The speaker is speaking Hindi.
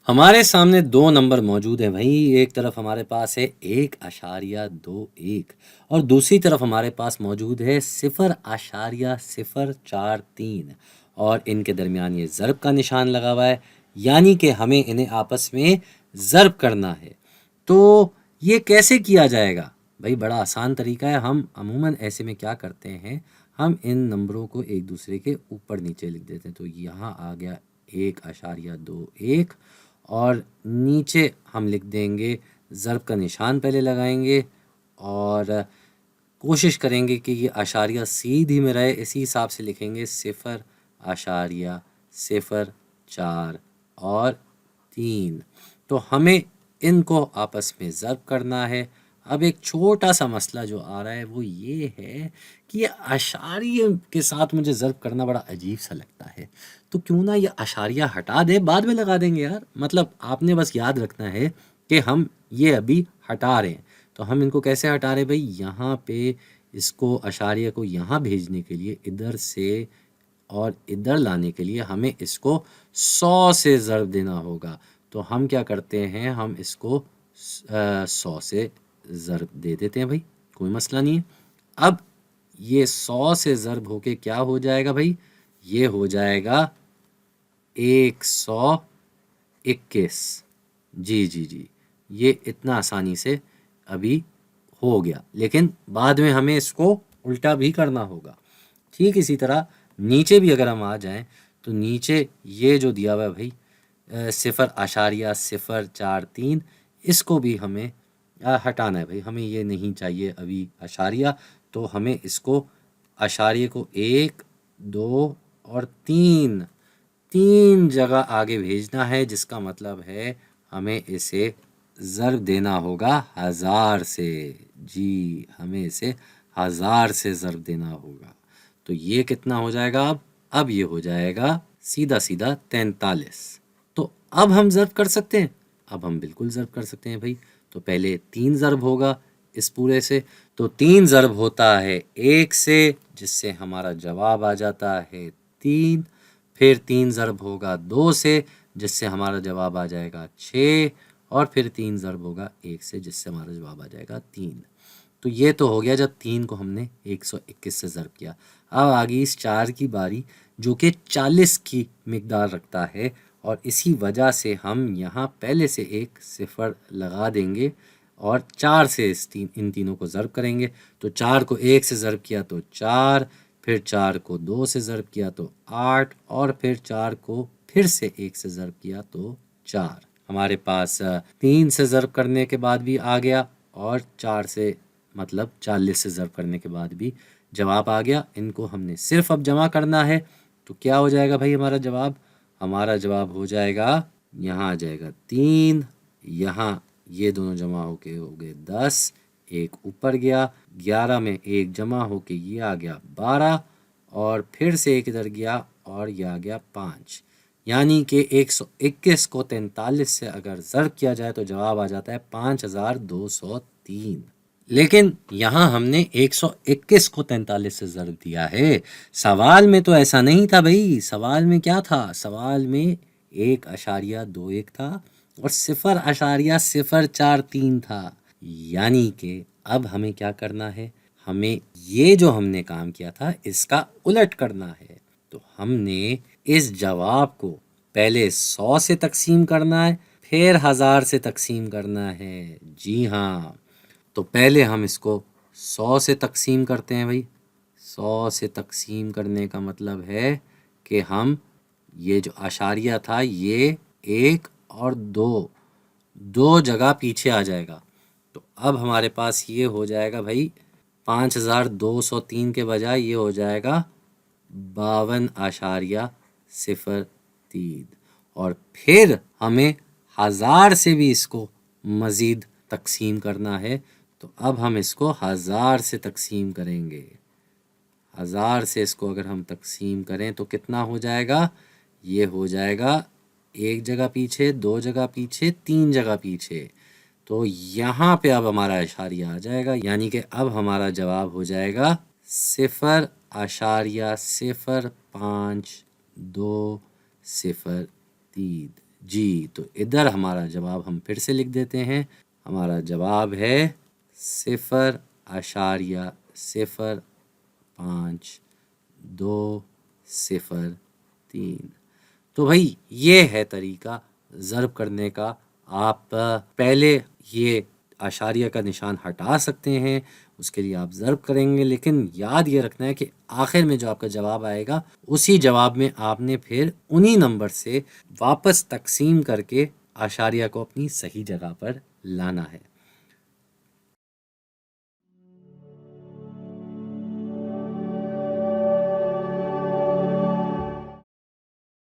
हमारे सामने दो नंबर मौजूद हैं भाई। एक तरफ हमारे पास है 1.21 और दूसरी तरफ हमारे पास मौजूद है 0.043 और इनके दरमियान ये ज़र्ब का निशान लगा हुआ है, यानी कि हमें इन्हें आपस में ज़र्ब करना है। तो ये कैसे किया जाएगा भाई? बड़ा आसान तरीका है। हम अमूमन ऐसे में क्या करते हैं, हम इन नंबरों को एक दूसरे के ऊपर नीचे लिख देते हैं। तो यहाँ आ गया 1.21 और नीचे हम लिख देंगे, ज़र्ब का निशान पहले लगाएंगे और कोशिश करेंगे कि ये आशारिया सीधी में रहे। इसी हिसाब से लिखेंगे 0.04 और 3। तो हमें इनको आपस में ज़र्ब करना है। अब एक छोटा सा मसला जो आ रहा है वो ये है कि ये आशारिये के साथ मुझे ज़र्ब करना बड़ा अजीब सा लगता है। तो क्यों ना ये आशारिया हटा दे, बाद में लगा देंगे यार। मतलब आपने बस याद रखना है कि हम ये अभी हटा रहे हैं। तो हम इनको कैसे हटा रहे भाई? यहाँ पे इसको आशारिया को यहाँ भेजने के लिए इधर से और इधर लाने के लिए हमें इसको 100 से ज़र्ब देना होगा। तो हम क्या करते हैं, हम इसको 100 से ज़र्ब दे देते हैं भाई, कोई मसला नहीं है। अब ये 100 से ज़र्ब होके क्या हो जाएगा भाई? ये हो जाएगा 121। जी जी जी, ये इतना आसानी से अभी हो गया, लेकिन बाद में हमें इसको उल्टा भी करना होगा। ठीक इसी तरह नीचे भी अगर हम आ जाएं तो नीचे ये जो दिया हुआ है भाई 0.043, इसको भी हमें हटाना है भाई। हमें ये नहीं चाहिए अभी आशारिया, तो हमें इसको आशारिये को 1, 2 और 3 जगह आगे भेजना है, जिसका मतलब है हमें इसे ज़र्ब देना होगा 1000 से। जी, हमें इसे 1000 से ज़र्ब देना होगा। तो ये कितना हो जाएगा? अब ये हो जाएगा सीधा सीधा 43। तो अब हम ज़र्ब कर सकते हैं, अब हम बिल्कुल ज़र्ब कर सकते हैं भाई। तो पहले 3 ज़र्ब होगा इस पूरे से। तो 3 ज़र्ब होता है 1 से, जिससे हमारा जवाब आ जाता है 3। फिर 3 ज़र्ब होगा 2 से, जिससे हमारा जवाब आ जाएगा 6। और फिर 3 ज़र्ब होगा 1 से, जिससे हमारा जवाब आ जाएगा 3। तो ये तो हो गया जब 3 को हमने 121 से ज़र्ब किया। अब आ गई इस 4 की बारी, जो कि 40 की मिकदार रखता है, और इसी वजह से हम यहाँ पहले से एक सिफर लगा देंगे और 4 से इन तीनों को ज़र्ब करेंगे। तो 4 को 1 से ज़र्ब किया तो 4, फिर 4 को 2 से ज़र्ब किया तो 8, और फिर 4 को फिर से 1 से ज़र्ब किया तो 4। हमारे पास 3 से ज़र्ब करने के बाद भी आ गया, और 4 से मतलब 40 से ज़र्ब करने के बाद भी जवाब आ गया। इनको हमने सिर्फ अब जमा करना है। तो क्या हो जाएगा भाई हमारा जवाब? हमारा जवाब हो जाएगा, यहाँ आ जाएगा 3, यहाँ ये दोनों जमा होके हो गए 10, एक ऊपर गया, 11 में एक जमा होके ये आ गया 12, और फिर से एक इधर गया और ये आ गया 5। यानी कि 121 को 43 से अगर ज़र्ब किया जाए तो जवाब आ जाता है 5203। लेकिन यहाँ हमने 121 को 43 से ज़र्ब दिया है। सवाल में तो ऐसा नहीं था भाई। सवाल में क्या था? सवाल में 1.21 था और 0.043 था। यानी कि अब हमें क्या करना है? हमें ये जो हमने काम किया था इसका उलट करना है। तो हमने इस जवाब को पहले 100 से तकसीम करना है, फिर 1000 से तकसीम करना है। जी हाँ, तो पहले हम इसको 100 से तकसीम करते हैं भाई। 100 से तकसीम करने का मतलब है कि हम ये जो आशारिया था ये 1 और 2 जगह पीछे आ जाएगा। तो अब हमारे पास ये हो जाएगा भाई 5203 के बजाय ये हो जाएगा 52.03। और फिर हमें 1000 से भी इसको मज़ीद तकसीम करना है। तो अब हम इसको 1000 से तकसीम करेंगे। 1000 से इसको अगर हम तकसीम करें तो कितना हो जाएगा? ये हो जाएगा 1 जगह पीछे, 2 जगह पीछे, 3 जगह पीछे। तो यहाँ पे अब हमारा इशारिया आ जाएगा, यानी कि अब हमारा जवाब हो जाएगा 0.052003। जी। तो इधर हमारा जवाब हम फिर से लिख देते हैं। हमारा जवाब है 0.052003। तो भाई ये है तरीका ज़र्ब करने का। आप पहले ये आशारिया का निशान हटा सकते हैं, उसके लिए आप ज़र्ब करेंगे, लेकिन याद ये रखना है कि आखिर में जो आपका जवाब आएगा उसी जवाब में आपने फिर उन्हीं नंबर से वापस तकसीम करके आशारिया को अपनी सही जगह पर लाना है।